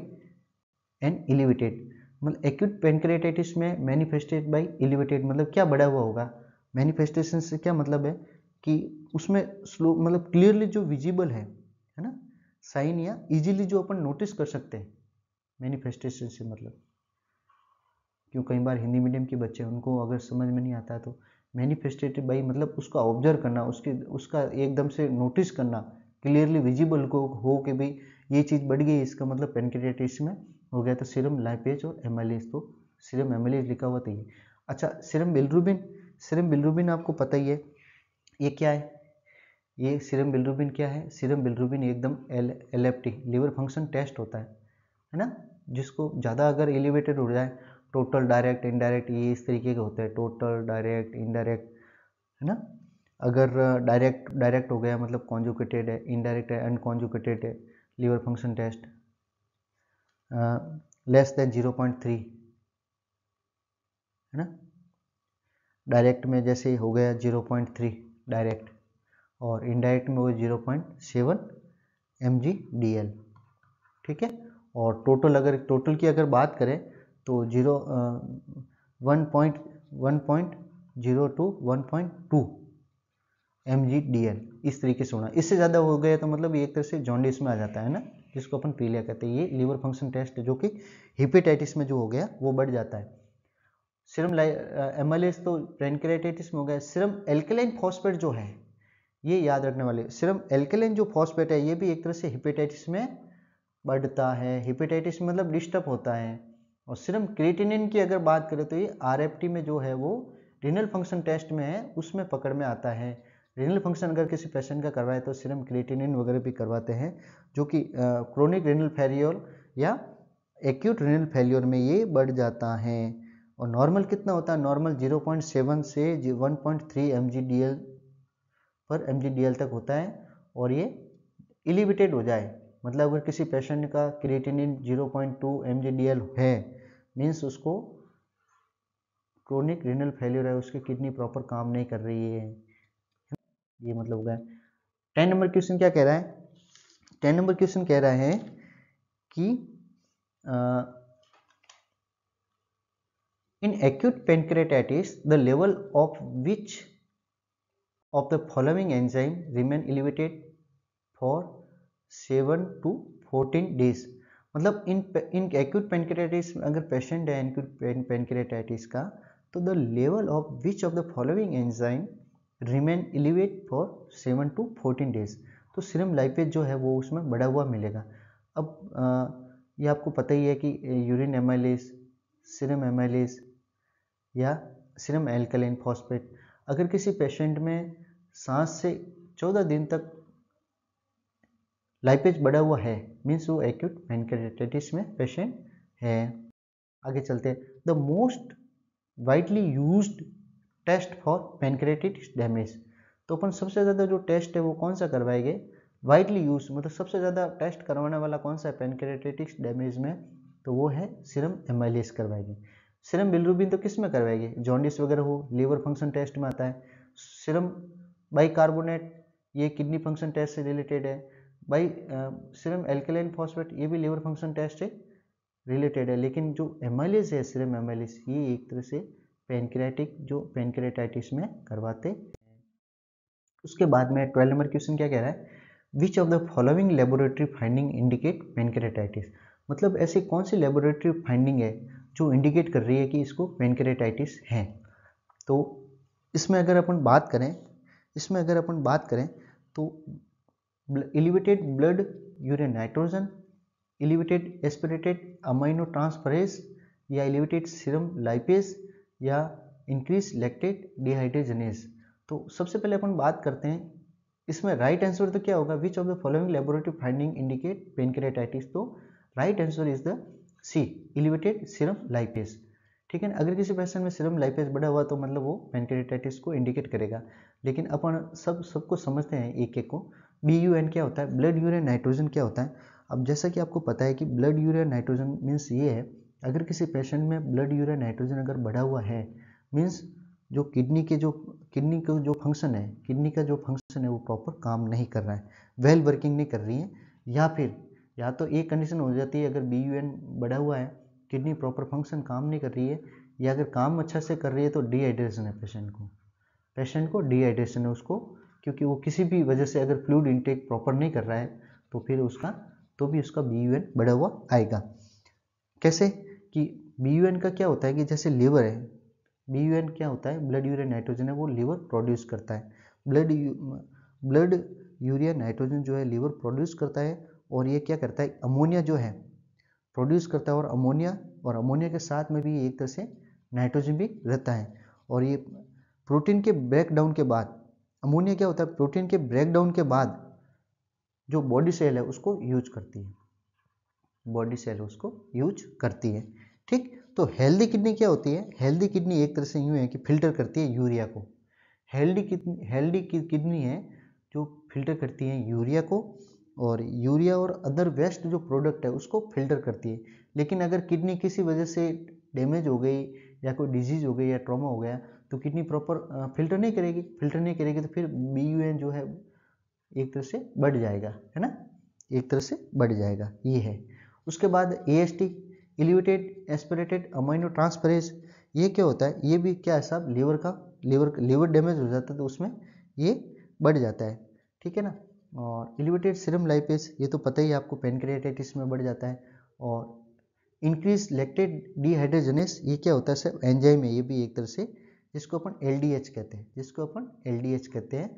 an elevated, मतलब एक्यूट पैनक्रेटाइटिस में मैनिफेस्टेड बाय एलिवेटेड मतलब क्या बढ़ा हुआ होगा, मैनिफेस्टेशन से क्या मतलब है कि उसमें स्लो मतलब क्लियरली जो विजिबल है ना, साइन या इजीली जो अपन नोटिस कर सकते हैं, मैनिफेस्टेशन से मतलब। क्यों कई बार हिंदी मीडियम के बच्चे उनको अगर समझ में नहीं आता तो मैनिफेस्टेटिव बाई मतलब उसका ऑब्जर्व करना, उसका एकदम से नोटिस करना, क्लियरली विजिबल को हो कि भाई ये चीज़ बढ़ गई, इसका मतलब पेनक्रियाटाइटिस में हो गया। तो सीरम लाइपेज और एमाइलेज, तो सीरम एमाइलेज लिखा हुआ था ये। अच्छा, सीरम बिलिरुबिन, सीरम बिलिरुबिन आपको पता ही है ये क्या है। ये सीरम बिलिरुबिन क्या है, सीरम बिलिरुबिन एकदम LFT लीवर फंक्शन टेस्ट होता है ना, जिसको ज़्यादा अगर एलिवेटेड हो जाए, टोटल डायरेक्ट इनडायरेक्ट, ये इस तरीके के होते हैं, टोटल डायरेक्ट इनडायरेक्ट, है ना। अगर डायरेक्ट डायरेक्ट हो गया मतलब कॉन्जुगेटेड है, इनडायरेक्ट है अनकॉन्जुगेटेड है, liver function test less than 0.3, है ना। डायरेक्ट में जैसे हो गया 0.3 डायरेक्ट, और इनडायरेक्ट में वो 0.7 mg/dl, ठीक है। और टोटल, अगर टोटल की अगर बात करें तो 1.0 टू 1.2 mg/dl, इस तरीके से होना। इससे ज़्यादा हो गया तो मतलब ये एक तरह से जॉन्डिस में आ जाता है ना, जिसको अपन पीलिया कहते हैं। ये लीवर फंक्शन टेस्ट जो कि हेपेटाइटिस में जो हो गया वो बढ़ जाता है। सीरम एमाइलेज तो पैनक्रियाटाइटिस में हो गया। सीरम एल्कलाइन फॉस्फेट जो है, ये याद रखने वाले, सीरम एल्कलाइन जो फॉस्फेट है ये भी एक तरह से हेपेटाइटिस में बढ़ता है, हेपेटाइटिस मतलब डिस्टर्ब होता है। और सीरम क्रिएटिनिन की अगर बात करें तो ये RFT में जो है वो रीनल फंक्शन टेस्ट में है, उसमें पकड़ में आता है। रीनल फंक्शन अगर किसी पेशेंट का करवाए तो सीरम क्रिएटिनिन वगैरह भी करवाते हैं, जो कि क्रोनिक रीनल फेलियर या एक्यूट रीनल फेलियर में ये बढ़ जाता है। और नॉर्मल कितना होता है, नॉर्मल 0.7 से 1.3 mg/dl पर mg/dl तक होता है। और ये एलिवेटेड हो जाए मतलब अगर किसी पेशेंट का क्रिएटिनिन 0.2 mg/dl है, मीन्स उसको क्रोनिक रीनल फेलियर है, उसकी किडनी प्रॉपर काम नहीं कर रही है, ये मतलब होगा। 10 नंबर क्वेश्चन क्या कह रहा है, 10 नंबर क्वेश्चन कह रहा है कि in acute pancreatitis the level of which of the following enzyme remain elevated for 7 to 14 days। मतलब इन एक्यूट पेनक्रियाटाइटिस अगर पेशेंट है एक्यूट पेनक्रियाटाइटिस का, तो the level of which of the following enzyme remain elevate for 7 to 14 days। तो सीरम लाइपेज जो है वो उसमें बढ़ा हुआ मिलेगा। अब ये आपको पता ही है कि यूरिन एमाइलेज, सीरम एमाइलेज या सीरम एल्कलाइन फॉस्फेट, अगर किसी पेशेंट में 7 से 14 दिन तक लाइपेज बढ़ा हुआ है, मीन्स वो एक्यूट पैनक्रियाटाइटिस में पेशेंट है। आगे चलते हैं। The most widely used test for pancreatitis damage. तो अपन सबसे ज़्यादा जो टेस्ट है वो कौन सा करवाएंगे, वाइडली यूज मतलब सबसे ज़्यादा टेस्ट करवाने वाला कौन सा है पैनक्रियाटाइटिस डैमेज में, तो वो है सीरम एमाइलेज करवाएंगे। सीरम बिलिरुबिन तो किस में करवाएंगे, जॉन्डिस वगैरह हो, लीवर फंक्शन टेस्ट में आता है। सीरम बाइकार्बोनेट ये किडनी फंक्शन टेस्ट से रिलेटेड है। भाई सीरम एल्कलाइन फॉस्फेट ये भी लीवर फंक्शन टेस्ट से रिलेटेड है। लेकिन जो एमाइलेज है, सीरम एमाइलेज, ये एक तरह से पैनक्रियाटिक जो पैनक्रियाटाइटिस में करवाते हैं। उसके बाद में 12 नंबर क्वेश्चन क्या कह रहा है, विच of the following laboratory finding indicate pancreatitis. मतलब ऐसी कौन सी लेबोरेटरी फाइंडिंग है जो इंडिकेट कर रही है कि इसको पैनक्रियाटाइटिस है। तो इसमें अगर अपन बात करें तो elevated blood urine nitrogen, elevated aspirated amino transferase, या एलिवेटेड सीरम लाइपेज, या इंक्रीज लैक्टेट डिहाइड्रोजनेज। तो सबसे पहले अपन बात करते हैं इसमें राइट आंसर तो क्या होगा, which of the following laboratory finding indicate pancreatitis. तो right answer is the C, elevated serum lipase. ठीक है ना। अगर किसी पेशेंट में सीरम लाइपेज बढ़ा हुआ तो मतलब वो पैनक्रियाटाइटिस को इंडिकेट करेगा। लेकिन अपन सबको समझते हैं एक एक को। BUN क्या होता है, ब्लड यूरिन नाइट्रोजन क्या होता है। अब जैसा कि आपको पता है कि ब्लड यूरिन नाइट्रोजन मीन्स ये है, अगर किसी पेशेंट में ब्लड यूरिन नाइट्रोजन अगर बढ़ा हुआ है, मीन्स जो किडनी का जो फंक्शन है वो प्रॉपर काम नहीं कर रहा है, वेल वर्किंग नहीं कर रही है। या फिर या तो एक कंडीशन हो जाती है, अगर BUN बढ़ा हुआ है, किडनी प्रॉपर फंक्शन काम नहीं कर रही है, या अगर काम अच्छा से कर रही है तो डिहाइड्रेशन है पेशेंट को, पेशेंट को डिहाइड्रेशन है उसको, क्योंकि वो किसी भी वजह से अगर फ्लूइड इनटेक प्रॉपर नहीं कर रहा है तो फिर उसका BUN बढ़ा हुआ आएगा। कैसे कि BUN का क्या होता है कि जैसे लीवर है, BUN क्या होता है, ब्लड यूरिया नाइट्रोजन है, वो लीवर प्रोड्यूस करता है। ब्लड यूरिया नाइट्रोजन जो है लीवर प्रोड्यूस करता है, और ये क्या करता है, अमोनिया जो है प्रोड्यूस करता है, और अमोनिया के साथ में भी एक तरह से नाइट्रोजन भी रहता है। और ये प्रोटीन के ब्रेकडाउन के बाद, अमोनिया क्या होता है, प्रोटीन के ब्रेकडाउन के बाद जो बॉडी सेल है उसको यूज करती है, बॉडी सेल उसको यूज करती है। ठीक, तो हेल्दी किडनी क्या होती है, हेल्दी किडनी एक तरह से यूँ है कि फिल्टर करती है यूरिया को। हेल्दी किडनी है जो फिल्टर करती है यूरिया को, और यूरिया और अदर वेस्ट जो प्रोडक्ट है उसको फिल्टर करती है। लेकिन अगर किडनी किसी वजह से डैमेज हो गई या कोई डिजीज हो गई या ट्रॉमा हो गया तो किडनी प्रॉपर फिल्टर नहीं करेगी तो फिर BUN जो है एक तरह से बढ़ जाएगा, है ना, एक तरह से बढ़ जाएगा, ये है। उसके बाद AST, elevated aspirated amino transferase, ये क्या होता है, ये भी क्या है साहब, लीवर डैमेज हो जाता है तो उसमें ये बढ़ जाता है, ठीक है ना। और एलिवेटेड सीरम लाइपेज, ये तो पता ही आपको, पैनक्रियाटाइटिस में बढ़ जाता है। और इंक्रीज लैक्टेट डिहाइड्रोजनेस, ये क्या होता है सर, एंजाइम है, ये भी एक तरह से, जिसको अपन LDH कहते हैं,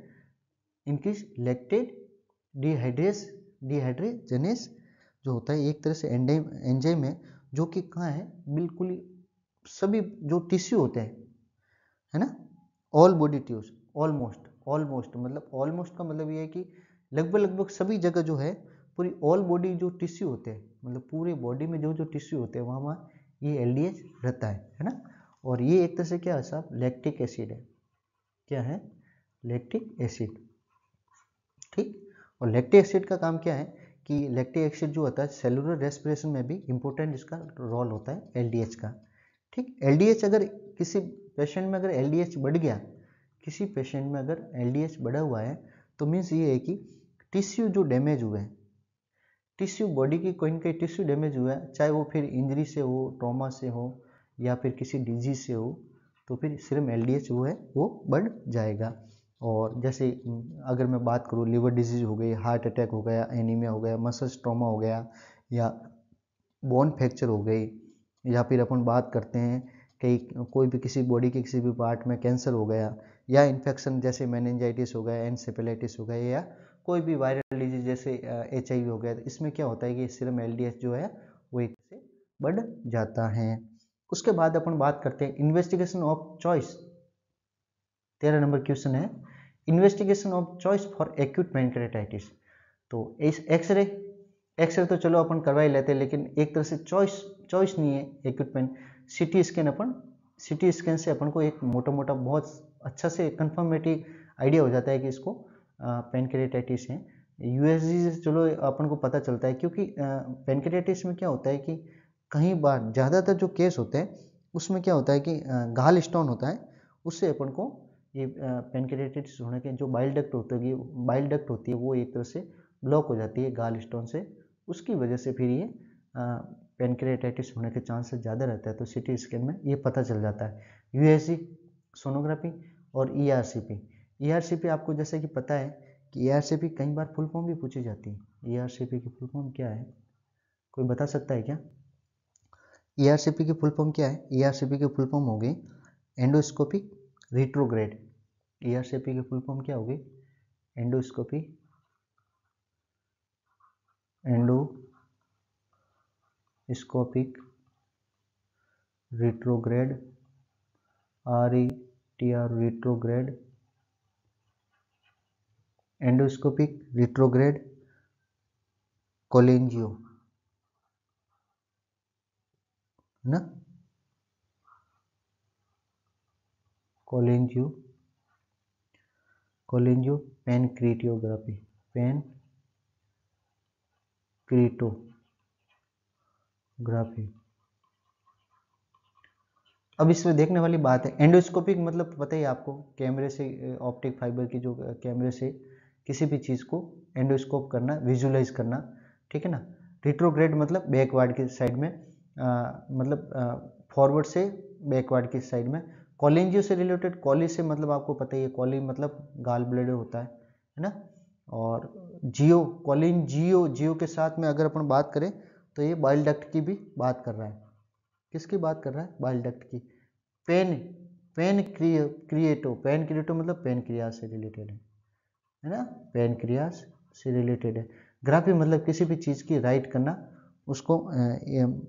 इंक्रीज लैक्टेट डिहाइड्रोजनेस जो होता है एक तरह से एंजाइम है, जो कि कहाँ है, बिल्कुल ही सभी जो टिश्यू होते हैं, है ना, all body tissues, almost almost का मतलब ये है कि लगभग सभी जगह जो है, पूरी ऑल बॉडी जो टिश्यू होते हैं, मतलब पूरे बॉडी में जो टिश्यू होते हैं वहाँ ये LDH रहता है ना। और ये एक तरह से क्या है साहब, लैक्टिक एसिड है, क्या है, लैक्टिक एसिड। ठीक, और लैक्टिक एसिड का काम क्या है कि लैक्टिक एसिड जो होता है सेलुलर रेस्पिरेशन में भी इंपॉर्टेंट इसका रोल होता है LDH का। ठीक, LDH अगर किसी पेशेंट में अगर LDH बढ़ गया, किसी पेशेंट में अगर LDH बढ़ा हुआ है तो मीन्स ये है कि टिश्यू जो डैमेज हुए हैं, टिश्यू बॉडी की कोई ना कोई टिश्यू डैमेज हुआ है, चाहे वो फिर इंजरी से हो, ट्रॉमा से हो, या फिर किसी डिजीज से हो, तो फिर सिर्फ LDH वो है वो बढ़ जाएगा। और जैसे अगर मैं बात करूँ, लिवर डिजीज हो गई, हार्ट अटैक हो गया, एनीमिया हो गया, मसल्स ट्रॉमा हो गया, या बोन फ्रैक्चर हो गई, या फिर अपन बात करते हैं कि कोई भी किसी बॉडी के किसी भी पार्ट में कैंसर हो गया, या इन्फेक्शन जैसे मेनिंजाइटिस हो गया, एनसेफेलाइटिस हो गया, या कोई भी वायरल डिजीज जैसे HIV हो गया, तो इसमें क्या होता है कि सीरम LDH जो है वो एक से बढ़ जाता है। उसके बाद अपन बात करते हैं investigation of choice. 13 number question है, investigation of choice for acute pancreatitis. तो इस एक्सरे तो चलो अपन करवा ही लेते हैं, लेकिन एक तरह से चॉइस नहीं है एक्यूट पैन। सिटी स्कैन से अपन को एक मोटा बहुत अच्छा से कंफर्मेटिव आइडिया हो जाता है कि इसको पैनक्रेटाइटिस है। USG से चलो अपन को पता चलता है, क्योंकि पैनक्रेटाइटिस में क्या होता है कि कई बार ज़्यादातर जो केस होते हैं उसमें क्या होता है कि गाल स्टोन होता है, उससे अपन को ये पैनक्रेटाइटिस होने के जो बाइल डक्ट होती है वो एक तरह से ब्लॉक हो जाती है गाल स्टोन से, उसकी वजह से फिर ये पैनक्रेटाइटिस होने के चांसेस ज़्यादा रहता है। तो CT स्कैन में ये पता चल जाता है। USG सोनोग्राफी और ERCP आपको जैसे कि पता है कि ERCP कई बार फुल फॉर्म भी पूछी जाती है। ERCP की फुल फॉर्म क्या है, कोई बता सकता है क्या? ERCP की फुल फॉर्म क्या है? ERCP की फुल फॉर्म होगी एंडोस्कोपिक रिट्रोग्रेड। ERCP की फुल फॉर्म क्या होगी? Endoscopic retrograde, RETR retrograde, endoscopic retrograde cholangio, है ना, कोलेंजियो पैनक्रिटियोग्राफी, अब इसमें देखने वाली बात है, एंडोस्कोपिक मतलब पता ही आपको, कैमरे से ऑप्टिक फाइबर की जो कैमरे से किसी भी चीज़ को एंडोस्कोप करना, विजुलाइज करना, ठीक है ना। रिट्रोग्रेड मतलब बैकवर्ड की साइड में, मतलब फॉरवर्ड से बैकवर्ड की साइड में, कोलिंजियो से रिलेटेड, कोली से मतलब आपको पता ही है, कोली मतलब गाल ब्लैडर होता है ना। और जियो, कोलिंजियो, जियो के साथ में अगर अपन बात करें तो ये बाइल डक्ट की भी बात कर रहा है। किसकी बात कर रहा है? बाइल डक्ट की। पेन क्रिएटो मतलब पेनक्रियाज से रिलेटेड है ना, पेनक्रियाज से रिलेटेड है। ग्राफी मतलब किसी भी चीज़ की राइट करना, उसको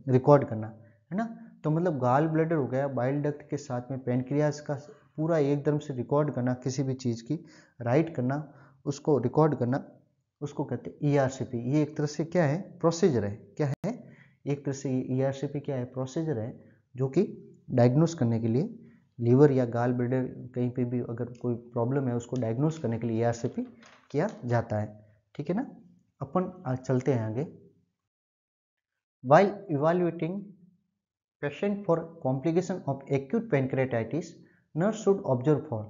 रिकॉर्ड करना, है ना। तो मतलब गाल ब्लैडर हो गया, बाइल डक्ट के साथ में पेनक्रियाज का पूरा एकदम से रिकॉर्ड करना, किसी भी चीज़ की राइट करना, उसको रिकॉर्ड करना, उसको कहते हैं ERCP। ये एक तरह से क्या है? प्रोसीजर है। क्या है? एक तरह से ERCP क्या है? प्रोसीजर है, जो कि डायग्नोस करने के लिए लीवर या गाल ब्लैडर कहीं पे भी अगर कोई प्रॉब्लम है उसको डायग्नोस करने के लिए ERCP किया जाता है। ठीक है ना। अपन चलते हैं आगे। While evaluating patient for complication of acute pancreatitis, nurse should observe for।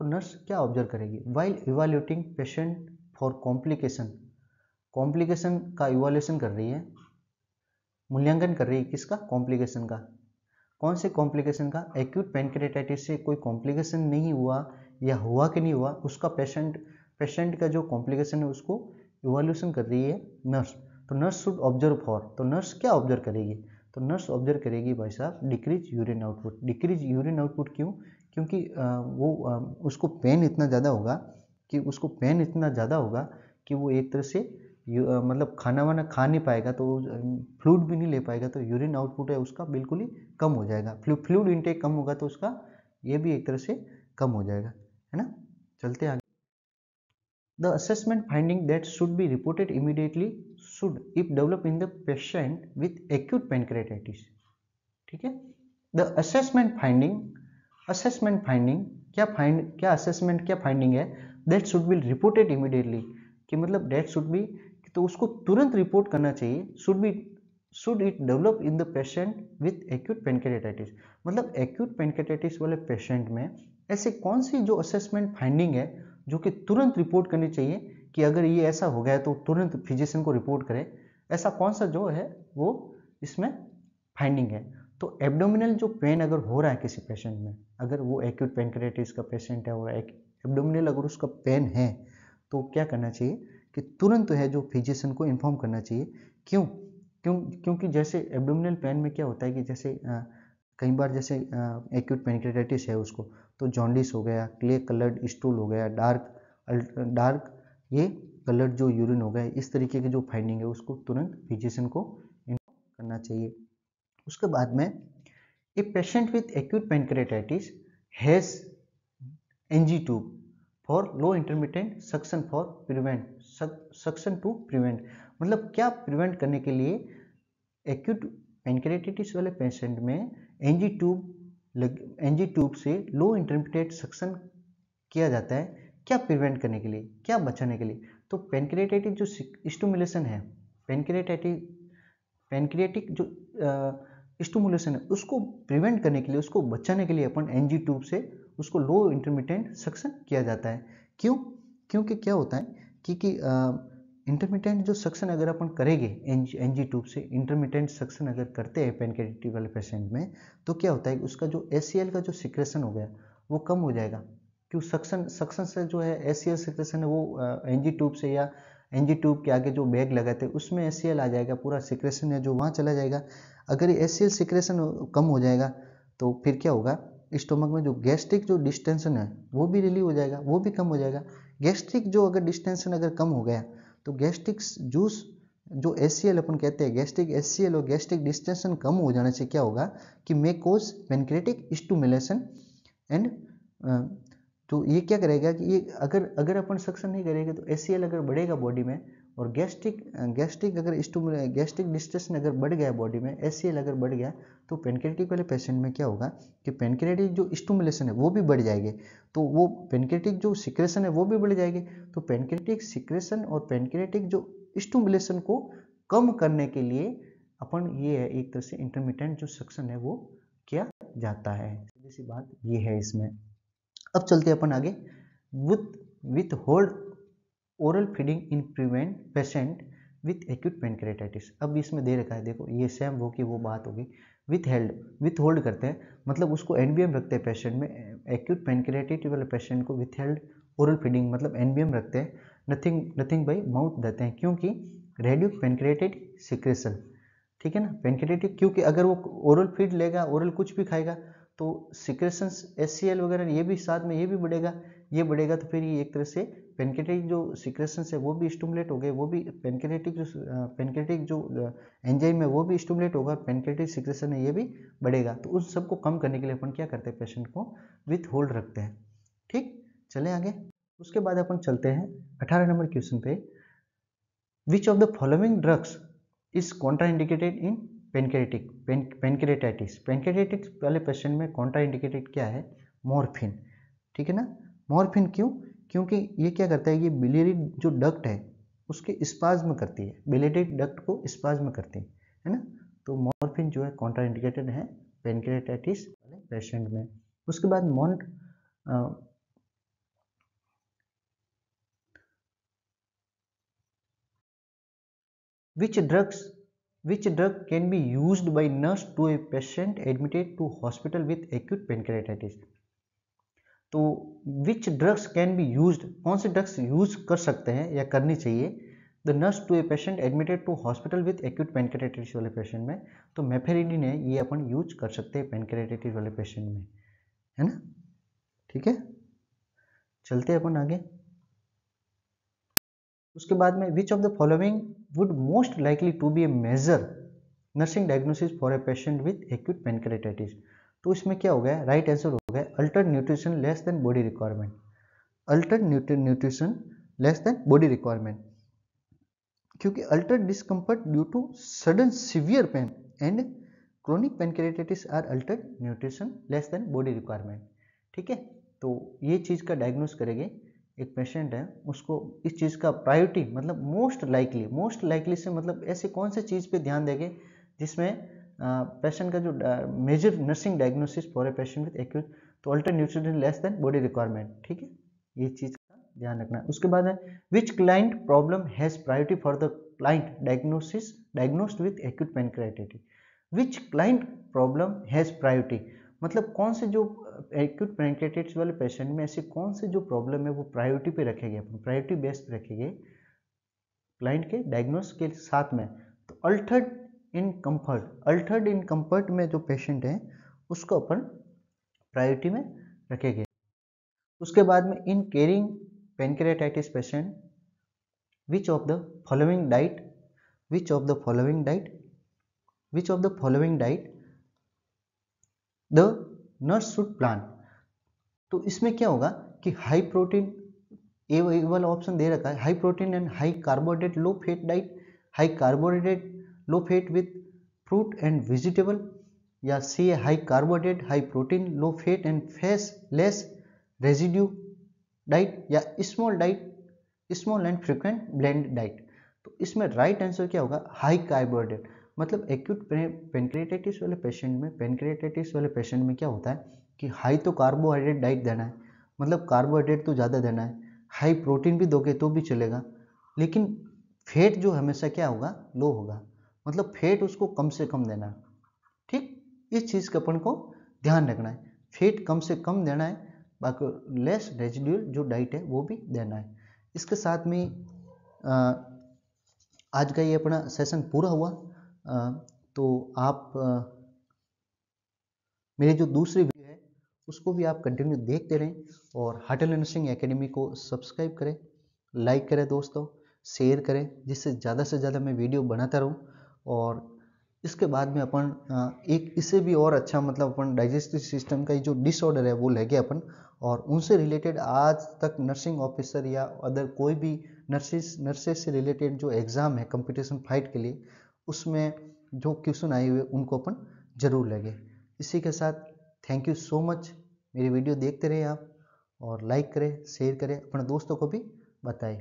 तो नर्स क्या ऑब्जर्व करेगी? While evaluating patient for complication, complication का इवोल्यूशन कर रही है, मूल्यांकन कर रही है किसका? कॉम्प्लिकेशन का। कौन से कॉम्प्लिकेशन का? एक्यूट पैनक्रेटाइटिस से कोई कॉम्प्लिकेशन नहीं हुआ या हुआ कि नहीं हुआ, उसका पेशेंट का जो कॉम्प्लिकेशन है उसको इवोल्यूशन कर रही है नर्स। तो नर्स शुड ऑब्जर्व फॉर, तो नर्स क्या ऑब्जर्व करेगी? तो नर्स ऑब्जर्व करेगी भाई साहब decrease urine output. Decrease urine output क्यों? क्योंकि उसको पेन इतना ज़्यादा होगा कि वो एक तरह से मतलब खाना वाना खा नहीं पाएगा, तो फ्लूइड भी नहीं ले पाएगा, तो यूरिन आउटपुट है उसका बिल्कुल ही कम हो जाएगा। फ्लूइड इनटेक कम होगा तो उसका ये भी एक तरह से कम हो जाएगा, है ना। चलते आगे। The assessment finding that should be reported immediately should if develop in the patient with acute pancreatitis. ठीक है। द असेसमेंट फाइंडिंग क्या असेसमेंट क्या फाइंडिंग है? That should be reported immediately, कि मतलब दैट शुड बी, तो उसको तुरंत रिपोर्ट करना चाहिए। Should it develop in the patient with acute pancreatitis, मतलब एक्यूट पैनक्रेटाइटिस वाले पेशेंट में ऐसे कौन सी जो असेसमेंट फाइंडिंग है जो कि तुरंत रिपोर्ट करनी चाहिए, कि अगर ये ऐसा हो गया तो तुरंत फिजिशियन को रिपोर्ट करें। ऐसा कौन सा जो है वो इसमें फाइंडिंग है? तो एब्डोमिनल जो पेन अगर हो रहा है किसी पेशेंट में, अगर वो एक्यूट पैनक्रेटाइटिस का पेशेंट है और एब्डोमिनल अगर उसका पेन है, तो क्या करना चाहिए कि तुरंत है जो फिजिशियन को इन्फॉर्म करना चाहिए। क्योंकि जैसे एब्डोमिनल पेन में क्या होता है कि जैसे कई बार जैसे एक्यूट पैनक्रेटाइटिस है उसको, तो जॉन्डिस हो गया, क्ले कलर्ड स्टूल हो गया, डार्क ये कलर्ड जो यूरिन हो गया, इस तरीके की जो फाइंडिंग है उसको तुरंत फिजिशियन को इन्फॉर्म करना चाहिए। उसके बाद में a patient with acute pancreatitis has NG tube for low intermittent suction for suction to prevent, मतलब क्या प्रिवेंट करने के लिए एक्यूट पैनक्रेटाइटिस वाले पेशेंट में एनजी ट्यूब से लो इंटरमिटेंट सक्शन किया जाता है, क्या प्रिवेंट करने के लिए, क्या बचाने के लिए। तो पैनक्रेटाइटिस जो स्टिमुलेशन है, पैनक्रियाटिक जो स्टिमुलेशन है उसको प्रिवेंट करने के लिए, उसको बचाने के लिए अपन एनजी ट्यूब से उसको लो इंटरमिटेंट सक्शन किया जाता है। क्योंकि क्या होता है कि इंटरमिटेंट जो सक्शन अगर अपन करेंगे एनजी ट्यूब से, इंटरमिटेंट सक्शन अगर करते हैं पैनक्रेटाइटिस वाले पेशेंट में, तो क्या होता है कि उसका जो HCl का जो सिक्रेशन हो गया वो कम हो जाएगा। क्यों? सक्शन से जो है HCl सिक्रेशन है वो एनजी ट्यूब से या एनजी ट्यूब के आगे जो बैग लगाते हैं उसमें HCl आ जाएगा, पूरा सिक्रेशन है जो वहाँ चला जाएगा। अगर ये HCl सिक्रेशन कम हो जाएगा तो फिर क्या होगा, स्टोमक में जो गैस्ट्रिक जो डिस्टेंशन है वो भी रिलीव हो जाएगा, वो भी कम हो जाएगा। गैस्ट्रिक जो अगर डिस्टेंशन अगर कम हो गया तो गैस्ट्रिक जूस जो HCl अपन कहते हैं, गैस्ट्रिक HCl और गैस्ट्रिक डिस्टेंशन कम हो जाने से क्या होगा कि मे कोज पैनक्रेटिक स्टिमुलेशन एंड, तो ये क्या करेगा कि ये अगर अपन सक्शन नहीं करेंगे तो HCl अगर बढ़ेगा बॉडी में, और गैस्ट्रिक डिस्टेंशन अगर बढ़ गया बॉडी में, HCl अगर बढ़ गया, तो पैनक्रेटिक वाले पेशेंट में क्या होगा कि पैनक्रेटिक जो स्टिमुलेशन है वो भी बढ़ जाएगी, तो वो पैनक्रेटिक जो सिक्रेशन है वो भी बढ़ जाएगी। तो पैनक्रेटिक सिक्रेशन और पैनक्रेटिक जो स्टिमुलेशन को कम करने के लिए अपन ये है एक तरह से इंटरमिटेंट जो सक्शन है वो किया जाता है। सीधी सी बात ये है इसमें। अब चलते हैं अपन आगे। With hold oral feeding in prevent patient with acute pancreatitis. अब इसमें दे रखा है, देखो ये सेम वो की वो बात होगी, विथ हेल्ड, विथ होल्ड करते हैं, मतलब उसको एनबीएम रखते हैं पेशेंट में, एक्यूट पेनक्रेटाइटिस वाले पेशेंट को विथ हेल्ड ओरल फीडिंग मतलब एनबीएम रखते हैं, नथिंग बाई माउथ देते हैं, क्योंकि रेड्यूस पेनक्रेटेड सिक्रेशन, ठीक है ना, पेनक्रेटेड, क्योंकि अगर वो ओरल फीड लेगा, ओरल कुछ भी खाएगा तो सिक्रेशंस एचसीएल वगैरह ये भी साथ में, ये भी बढ़ेगा, ये बढ़ेगा, तो फिर ये एक तरह से पेनक्रेटिक जो सिक्रेशंस है वो भी स्टिमुलेट हो गए, वो भी पेनक्रेटिक जो एंजाइम है वो भी स्टिमुलेट होगा, पेनक्रेटिक सिक्रेशन है ये भी बढ़ेगा। तो उस सबको कम करने के लिए अपन क्या करते हैं, पेशेंट को विथ होल्ड रखते हैं। ठीक, चले आगे। उसके बाद अपन चलते हैं 18 नंबर क्वेश्चन पे, विच of the following drugs is contraindicated in pancreatitis. Pancreatitis वाले पेशेंट में कॉन्ट्राइंडिकेटेड क्या है, मॉर्फिन, ठीक है ना। मॉर्फिन क्यों, क्योंकि ये क्या करता है, ये बिलियरी जो डक्ट है उसके स्पाज्म करती है, बिलियरी डक्ट को स्पाज्म करती है ना, तो मॉर्फिन जो है कॉन्ट्राइंडिकेटेड है पेनक्रेटाइटिस वाले पेशेंट में। उसके बाद which drug can be used by nurse to a patient admitted to hospital with acute pancreatitis। तो which drugs can be used, कौन से ड्रग्स यूज कर सकते हैं या करनी चाहिए the nurse to a patient admitted to hospital with acute pancreatitis वाले पेशेंट में, तो मेफेरिडीन है, ये अपन यूज कर सकते हैं पेनक्रेटाइटिस वाले पेशेंट में, है ना। ठीक है, चलते हैं अपन आगे। उसके बाद में which of the following would most likely to be a major nursing diagnosis for a patient with acute pancreatitis. तो इसमें क्या हो गया, राइट आंसर हो गया altered nutrition less than body requirement, altered nutrition less than body requirement, क्योंकि altered discomfort due to sudden severe pain and chronic pancreatitis or altered nutrition less than body requirement. ठीक है, तो ये चीज़ का डायग्नोस करेंगे, एक पेशेंट है उसको इस चीज़ का प्रायोरिटी मतलब मोस्ट लाइकली से मतलब ऐसे कौन से चीज़ पे ध्यान देंगे जिसमें पेशेंट का जो major nursing diagnosis for a patient with acute, तो alter nutrition less than body requirement. ठीक है, ये चीज़ का ध्यान रखना है। उसके बाद है which client problem has priority for the client diagnosed with acute pancreatitis. Which client problem has priority मतलब कौन से जो एक्यूट पेनक्रेटाइटिस वाले पेशेंट में ऐसी कौन से जो प्रॉब्लम है वो प्रायोरिटी पे रखेंगे, अपन प्रायोरिटी बेस पे रखेंगे क्लाइंट के डायग्नोस के साथ में। तो अल्टर्ड इन कंफर्ट में जो पेशेंट है उसको अपन प्रायोरिटी में रखेंगे। उसके बाद में in caring pancreatitis patient which of the following diet the nurse should plan. तो इसमें क्या होगा कि हाई प्रोटीन, ए वाला ऑप्शन दे रखा है, high protein and high carbohydrate low fat diet, high carbohydrate low fat with fruit and vegetable, या C high carbohydrate high protein low fat and less residue diet, या small and frequent blend diet. तो इसमें राइट आंसर क्या होगा, हाई कार्बोहाइड्रेट। मतलब एक्यूट पेनक्रेटाइटिस वाले पेशेंट में क्या होता है कि हाई तो कार्बोहाइड्रेट डाइट देना है, मतलब कार्बोहाइड्रेट तो ज़्यादा देना है, हाई प्रोटीन भी दोगे तो भी चलेगा, लेकिन फैट जो हमेशा क्या होगा, लो होगा, मतलब फैट उसको कम से कम देना है। ठीक, इस चीज़ का अपन को ध्यान रखना है, फैट कम से कम देना है, बाकी लेस रेजिड्यूल जो डाइट है वो भी देना है। इसके साथ में आज का ये अपना सेशन पूरा हुआ। तो आप मेरी जो दूसरी वीडियो है उसको भी आप कंटिन्यू देखते रहें और हार्टल नर्सिंग एकेडमी को सब्सक्राइब करें, लाइक करें दोस्तों, शेयर करें, जिससे ज़्यादा से ज़्यादा मैं वीडियो बनाता रहूं। और इसके बाद में अपन एक इससे भी और अच्छा मतलब अपन डाइजेस्टिव सिस्टम का जो डिसऑर्डर है वो लेंगे अपन, और उनसे रिलेटेड आज तक नर्सिंग ऑफिसर या अदर कोई भी नर्सेस से रिलेटेड जो एग्ज़ाम है कंपटीशन फाइट के लिए, उसमें जो क्वेश्चन आए हुए उनको अपन जरूर लेंगे। इसी के साथ थैंक यू सो मच, मेरी वीडियो देखते रहे आप और लाइक करें, शेयर करें, अपने दोस्तों को भी बताएं।